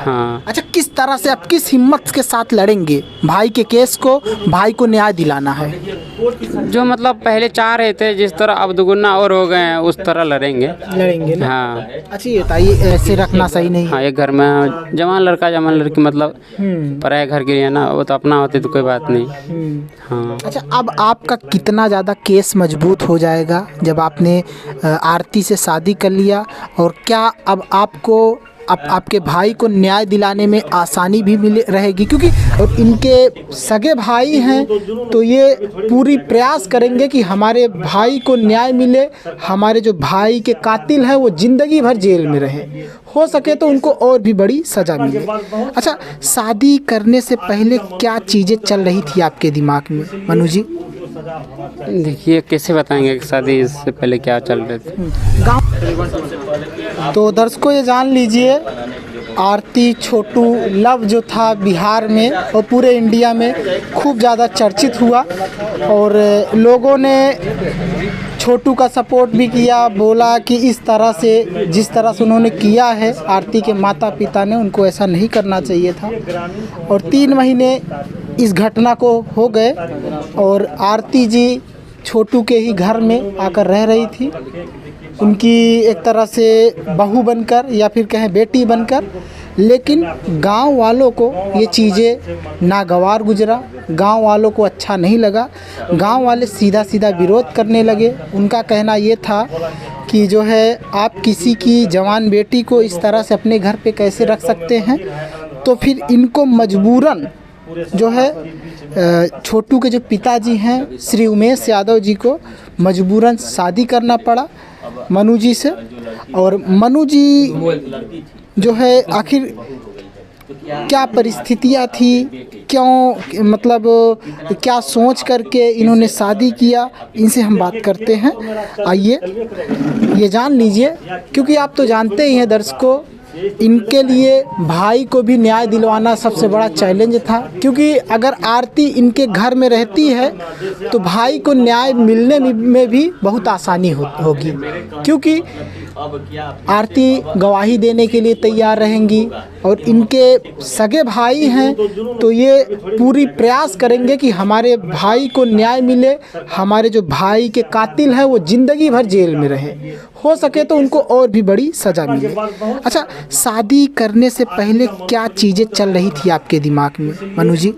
हाँ। अच्छा, किस तरह से आप किस हिम्मत के साथ लड़ेंगे भाई के केस को, भाई को न्याय दिलाना है? जो मतलब पहले चाह रहे थे जिस तरह अब दुगुना और हो गए हैं उस तरह लड़ेंगे ना? हाँ। अच्छा, ये बताइए, ऐसे रखना सही नहीं है। हाँ, एक घर में जवान लड़का जवान लड़की मतलब पराये घर के लिए ना, वो तो अपना होती तो कोई बात नहीं। हाँ। अच्छा, अब आपका कितना ज़्यादा केस मजबूत हो जाएगा जब आपने आरती से शादी कर लिया, और क्या अब आपको आपके भाई को न्याय दिलाने में आसानी भी मिले रहेगी? क्योंकि इनके सगे भाई हैं तो ये पूरी प्रयास करेंगे कि हमारे भाई को न्याय मिले, हमारे जो भाई के कातिल हैं वो ज़िंदगी भर जेल में रहे, हो सके तो उनको और भी बड़ी सज़ा मिले। अच्छा, शादी करने से पहले क्या चीज़ें चल रही थी आपके दिमाग में मनु जी? देखिए कैसे बताएंगे कि शादी से पहले क्या चल रहे थे। तो दर्शकों, ये जान लीजिए, आरती छोटू लव जो था बिहार में और पूरे इंडिया में खूब ज़्यादा चर्चित हुआ, और लोगों ने छोटू का सपोर्ट भी किया, बोला कि इस तरह से जिस तरह से उन्होंने किया है आरती के माता पिता ने, उनको ऐसा नहीं करना चाहिए था। और 3 महीने इस घटना को हो गए और आरती जी छोटू के ही घर में आकर रह रही थी, उनकी एक तरह से बहू बनकर या फिर कहें बेटी बनकर। लेकिन गांव वालों को ये चीज़ें नागवार गुजरा, गांव वालों को अच्छा नहीं लगा, गांव वाले सीधा सीधा विरोध करने लगे। उनका कहना ये था कि जो है, आप किसी की जवान बेटी को इस तरह से अपने घर पे कैसे रख सकते हैं? तो फिर इनको मजबूरन जो है छोटू के जो पिताजी हैं श्री उमेश यादव जी को मजबूरन शादी करना पड़ा मनु जी से। और मनु जी जो है, आखिर क्या परिस्थितियाँ थी, क्यों मतलब क्या सोच करके इन्होंने शादी किया, इनसे हम बात करते हैं। आइए, ये जान लीजिए, क्योंकि आप तो जानते ही हैं दर्शकों, इनके लिए भाई को भी न्याय दिलवाना सबसे बड़ा चैलेंज था। क्योंकि अगर आरती इनके घर में रहती है तो भाई को न्याय मिलने में भी बहुत आसानी होगी, क्योंकि आरती गवाही देने के लिए तैयार रहेंगी और इनके सगे भाई हैं तो ये पूरी प्रयास करेंगे कि हमारे भाई को न्याय मिले, हमारे जो भाई के कातिल हैं वो ज़िंदगी भर जेल में रहे, हो सके तो उनको और भी बड़ी सज़ा मिले। अच्छा, शादी करने से पहले क्या चीज़ें चल रही थी आपके दिमाग में मनु जी?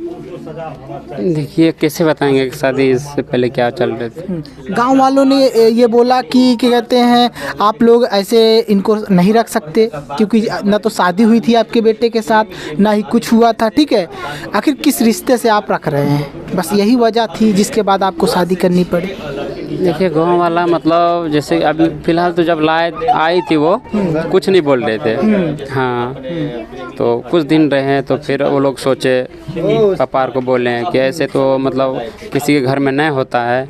देखिए कैसे बताएंगे कि शादी से पहले क्या चल रहे थे। गांव वालों ने ये बोला कि क्या कहते हैं, आप लोग ऐसे इनको नहीं रख सकते, क्योंकि ना तो शादी हुई थी आपके बेटे के साथ, ना ही कुछ हुआ था, ठीक है? आखिर किस रिश्ते से आप रख रहे हैं? बस यही वजह थी जिसके बाद आपको शादी करनी पड़ी। देखिए गांव वाला मतलब जैसे अभी फ़िलहाल तो जब आई थी वो कुछ नहीं बोल रहे थे। हाँ, तो कुछ दिन रहे तो फिर वो लोग सोचे, पापा को बोले कि ऐसे तो मतलब किसी के घर में नहीं होता है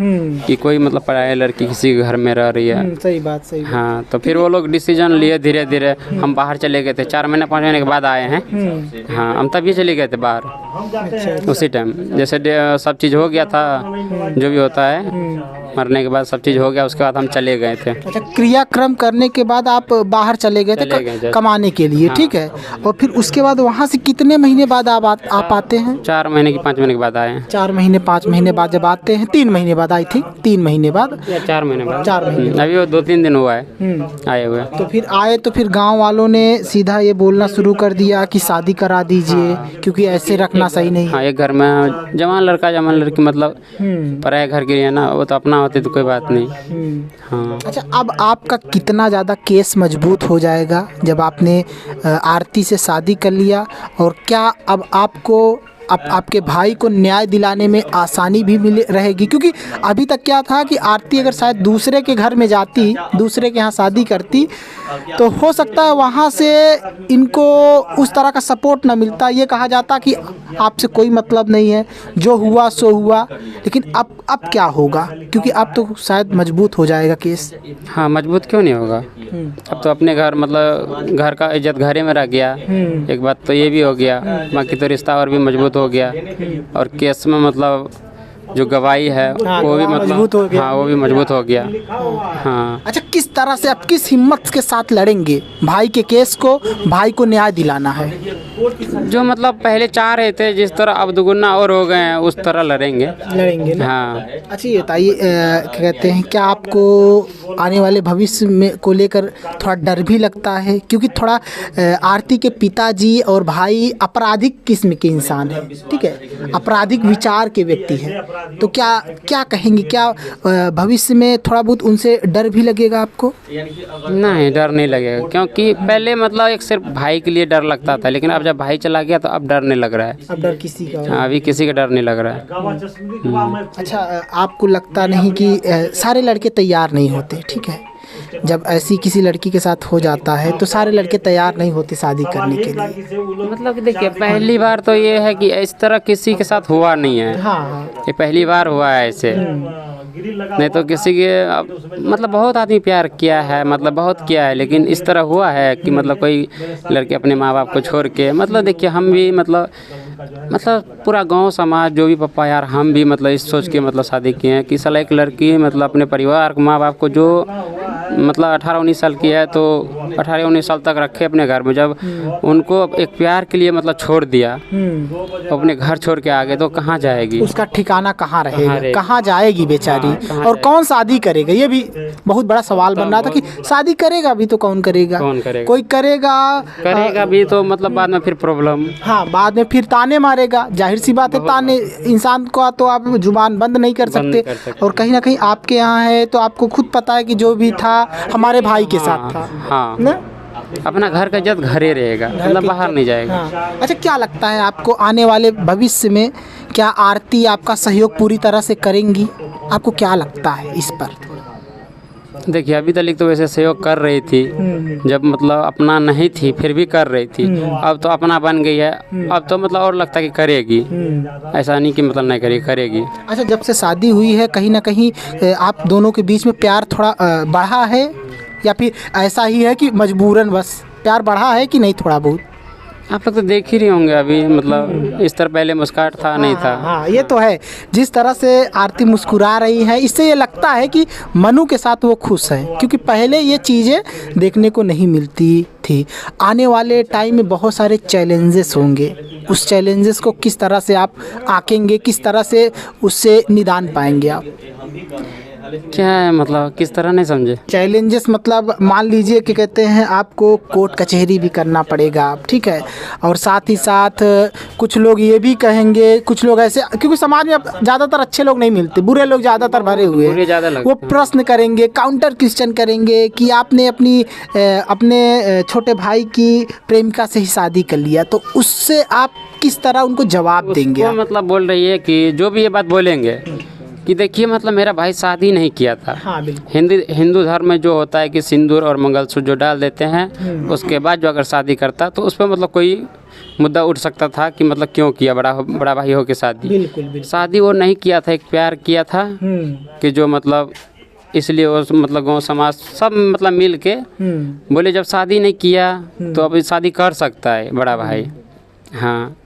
कि कोई मतलब पढ़ाई लड़की किसी के घर में रह रही है। सही बात, सही बात। हाँ, तो फिर वो लोग डिसीजन लिए, धीरे धीरे हम बाहर चले गए थे। 4 महीने 5 महीने के बाद आए हैं। हाँ, हम तभी चले गए थे बाहर। उसी टाइम जैसे सब चीज़ हो गया था, जो भी होता है, मरने के बाद सब चीज़ हो गया, उसके बाद हम चले गए थे। अच्छा, क्रियाक्रम करने के बाद आप बाहर चले गए थे कमाने के लिए, ठीक है? और फिर उसके बाद वहाँ से कितने महीने बाद आप आते हैं? 4 महीने की 5 महीने के बाद आए हैं। 4 महीने 5 महीने बाद जब आते हैं, 3 महीने बाद आई थी, 3 महीने बाद या 4 महीने बाद, 4 महीने अभी वो 2-3 दिन हुआ है आए हुए। तो फिर आए तो फिर गांव वालों ने सीधा ये बोलना शुरू कर दिया कि शादी करा दीजिए, क्योंकि ऐसे रखना सही नहीं। हाँ, एक घर में जवान लड़का जवान लड़की मतलब पराये घर के लिए ना, वो तो अपना होती तो कोई बात नहीं। हाँ। अच्छा, अब आपका कितना ज़्यादा केस मजबूत हो जाएगा जब आपने आरती से शादी कर लिया, और क्या अब आपको आपके भाई को न्याय दिलाने में आसानी भी मिले रहेगी? क्योंकि अभी तक क्या था कि आरती अगर शायद दूसरे के घर में जाती, दूसरे के यहाँ शादी करती, तो हो सकता है वहाँ से इनको उस तरह का सपोर्ट ना मिलता, ये कहा जाता कि आपसे कोई मतलब नहीं है, जो हुआ सो हुआ। लेकिन अब क्या होगा? क्योंकि अब तो शायद मजबूत हो जाएगा केस। हाँ, मजबूत क्यों नहीं होगा? अब तो अपने घर मतलब घर का इज्जत घरे में रह गया। एक बात तो ये भी हो गया, बाकी तो रिश्ता और भी मजबूत हो गया। और केस में मतलब जो गवाही है हाँ, वो भी गवाह मतलब मजबूत हो गया। हाँ वो भी मजबूत हो गया। हाँ अच्छा, किस तरह से आप किस हिम्मत के साथ लड़ेंगे भाई के केस को, भाई को न्याय दिलाना है? जो मतलब पहले चाह रहे थे जिस तरह अब दुगुना और हो गए हैं उस तरह लड़ेंगे ना? हाँ। अच्छा ये बताइए, क्या कहते हैं, क्या आपको आने वाले भविष्य में को लेकर थोड़ा डर भी लगता है? क्योंकि थोड़ा आरती के पिताजी और भाई आपराधिक किस्म के इंसान हैं, ठीक है, आपराधिक विचार के व्यक्ति हैं, तो क्या कहेंगे, क्या भविष्य में थोड़ा बहुत उनसे डर भी लगेगा आपको? नहीं, डर नहीं लगेगा, क्योंकि पहले मतलब एक सिर्फ भाई के लिए डर लगता था, लेकिन अब जब भाई चला गया तो अब डर नहीं लग रहा है। अब डर किसी का? हाँ, अभी किसी का डर नहीं लग रहा है। अच्छा, आपको लगता नहीं कि सारे लड़के तैयार नहीं होते, ठीक है, जब ऐसी किसी लड़की के साथ हो जाता है तो सारे लड़के तैयार नहीं होते शादी करने के लिए? मतलब कि देखिए, पहली बार तो ये है कि इस तरह किसी के साथ हुआ नहीं है। हाँ, ये पहली बार हुआ है ऐसे, नहीं तो किसी के मतलब बहुत आदमी प्यार किया है, मतलब बहुत किया है, लेकिन इस तरह हुआ है कि मतलब कोई लड़के अपने माँ बाप को छोड़ के, मतलब देखिए हम भी मतलब पूरा गांव समाज जो भी पापा यार, हम भी मतलब इस सोच के मतलब शादी किए हैं कि साला एक लड़की मतलब अपने परिवार माँ बाप को जो मतलब 18-19 साल की है तो 18-19 साल तक रखे अपने घर में, जब उनको एक प्यार के लिए मतलब छोड़ दिया, अपने घर छोड़ के आ गए तो कहाँ जाएगी? उसका ठिकाना कहाँ रहेगा, कहाँ जाएगी बेचारी? और कौन शादी करेगा? ये भी बहुत बड़ा सवाल बन रहा था कि शादी करेगा भी तो कौन करेगा? कोई करेगा भी तो मतलब बाद में फिर प्रॉब्लम। हाँ, बाद में फिर ताने मारेगा, जाहिर सी बात है, ताने इंसान को तो आप जुबान बंद नहीं कर सकते। और कहीं ना कहीं आपके यहाँ है तो आपको खुद पता है कि जो भी था हमारे भाई के साथ था। हाँ, ना? अपना घर का इज्जत घर ही रहेगा, मतलब बाहर नहीं जाएगा। हाँ। अच्छा, क्या लगता है आपको आने वाले भविष्य में क्या आरती आपका सहयोग पूरी तरह से करेंगी? आपको क्या लगता है इस पर? देखिए, अभी तक तो वैसे सहयोग कर रही थी, जब मतलब अपना नहीं थी फिर भी कर रही थी, अब तो अपना बन गई है, अब तो मतलब और लगता है कि करेगी, ऐसा नहीं कि मतलब नहीं करेगी। अच्छा, जब से शादी हुई है कहीं ना कहीं आप दोनों के बीच में प्यार थोड़ा बढ़ा है, या फिर ऐसा ही है कि मजबूरन बस प्यार बढ़ा है कि नहीं थोड़ा बहुत? आप लोग तो देख ही रहे होंगे अभी, मतलब इस तरह पहले मुस्कुराहट था नहीं था। हाँ, ये तो है, जिस तरह से आरती मुस्कुरा रही है इससे ये लगता है कि मनु के साथ वो खुश है, क्योंकि पहले ये चीज़ें देखने को नहीं मिलती थी। आने वाले टाइम में बहुत सारे चैलेंजेस होंगे, उस चैलेंजेस को किस तरह से आप आंकेंगे, किस तरह से उससे निदान पाएंगे आप? क्या है मतलब, किस तरह नहीं समझे? चैलेंजेस मतलब मान लीजिए कि कहते हैं आपको कोर्ट कचहरी भी करना पड़ेगा, आप ठीक है, और साथ ही साथ कुछ लोग ये भी कहेंगे, कुछ लोग ऐसे, क्योंकि समाज में अब ज़्यादातर अच्छे लोग नहीं मिलते, बुरे लोग ज़्यादातर भरे हुए हैं, वो प्रश्न करेंगे, काउंटर क्वेश्चन करेंगे कि आपने अपने छोटे भाई की प्रेमिका से ही शादी कर लिया, तो उससे आप किस तरह उनको जवाब देंगे? मतलब बोल रही है कि जो भी ये बात बोलेंगे कि देखिए मतलब मेरा भाई शादी नहीं किया था। हाँ, हिंदू धर्म में जो होता है कि सिंदूर और मंगलसूत्र जो डाल देते हैं, उसके बाद जो अगर शादी करता तो उस पर मतलब कोई मुद्दा उठ सकता था कि मतलब क्यों किया, बड़ा भाई हो के शादी। बिल्कुल। शादी वो नहीं किया था, एक प्यार किया था कि जो मतलब इसलिए वो मतलब गाँव समाज सब मतलब मिल के बोले जब शादी नहीं किया तो अब शादी कर सकता है बड़ा भाई। हाँ,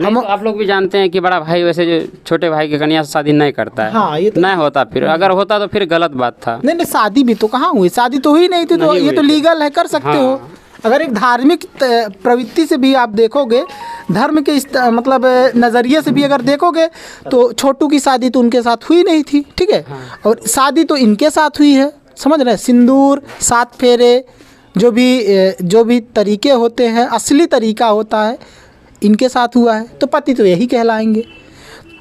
नहीं तो आप लोग भी जानते हैं कि बड़ा भाई वैसे जो छोटे भाई के कन्या से शादी नहीं करता है। हाँ, ये तो नहीं होता, फिर अगर होता तो फिर गलत बात था। नहीं, शादी भी तो कहाँ हुई, शादी तो हुई नहीं थी, तो ये तो लीगल है, कर सकते हो। अगर एक धार्मिक प्रवृत्ति से भी आप देखोगे, धर्म के इस मतलब नज़रिए से भी अगर देखोगे तो छोटू की शादी तो उनके साथ हुई नहीं थी, ठीक है, और शादी तो इनके साथ हुई है, समझ रहे हैं? सिंदूर, 7 फेरे, जो भी तरीके होते हैं, असली तरीका होता है, इनके साथ हुआ है, तो पति तो यही कहलाएंगे।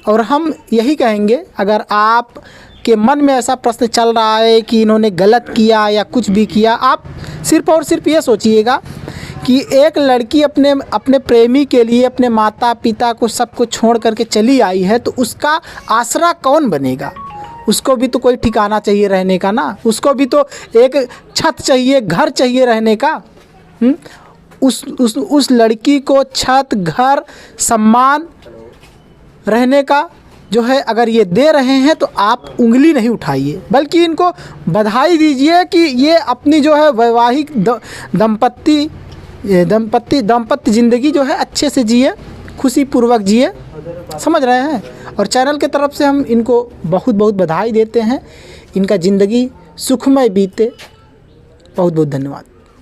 और हम यही कहेंगे, अगर आप के मन में ऐसा प्रश्न चल रहा है कि इन्होंने गलत किया या कुछ भी किया, आप सिर्फ़ और सिर्फ ये सोचिएगा कि एक लड़की अपने प्रेमी के लिए अपने माता पिता को सबको छोड़ करके चली आई है, तो उसका आसरा कौन बनेगा? उसको भी तो कोई ठिकाना चाहिए रहने का ना, उसको भी तो एक छत चाहिए, घर चाहिए रहने का। उस लड़की को छत, घर, सम्मान रहने का जो है अगर ये दे रहे हैं तो आप उंगली नहीं उठाइए, बल्कि इनको बधाई दीजिए कि ये अपनी जो है वैवाहिक दाम्पत्य ज़िंदगी जो है अच्छे से जिए, खुशी पूर्वक जिए, समझ रहे हैं? और चैनल के तरफ से हम इनको बहुत बहुत बधाई देते हैं। इनका ज़िंदगी सुखमय बीते। बहुत बहुत धन्यवाद।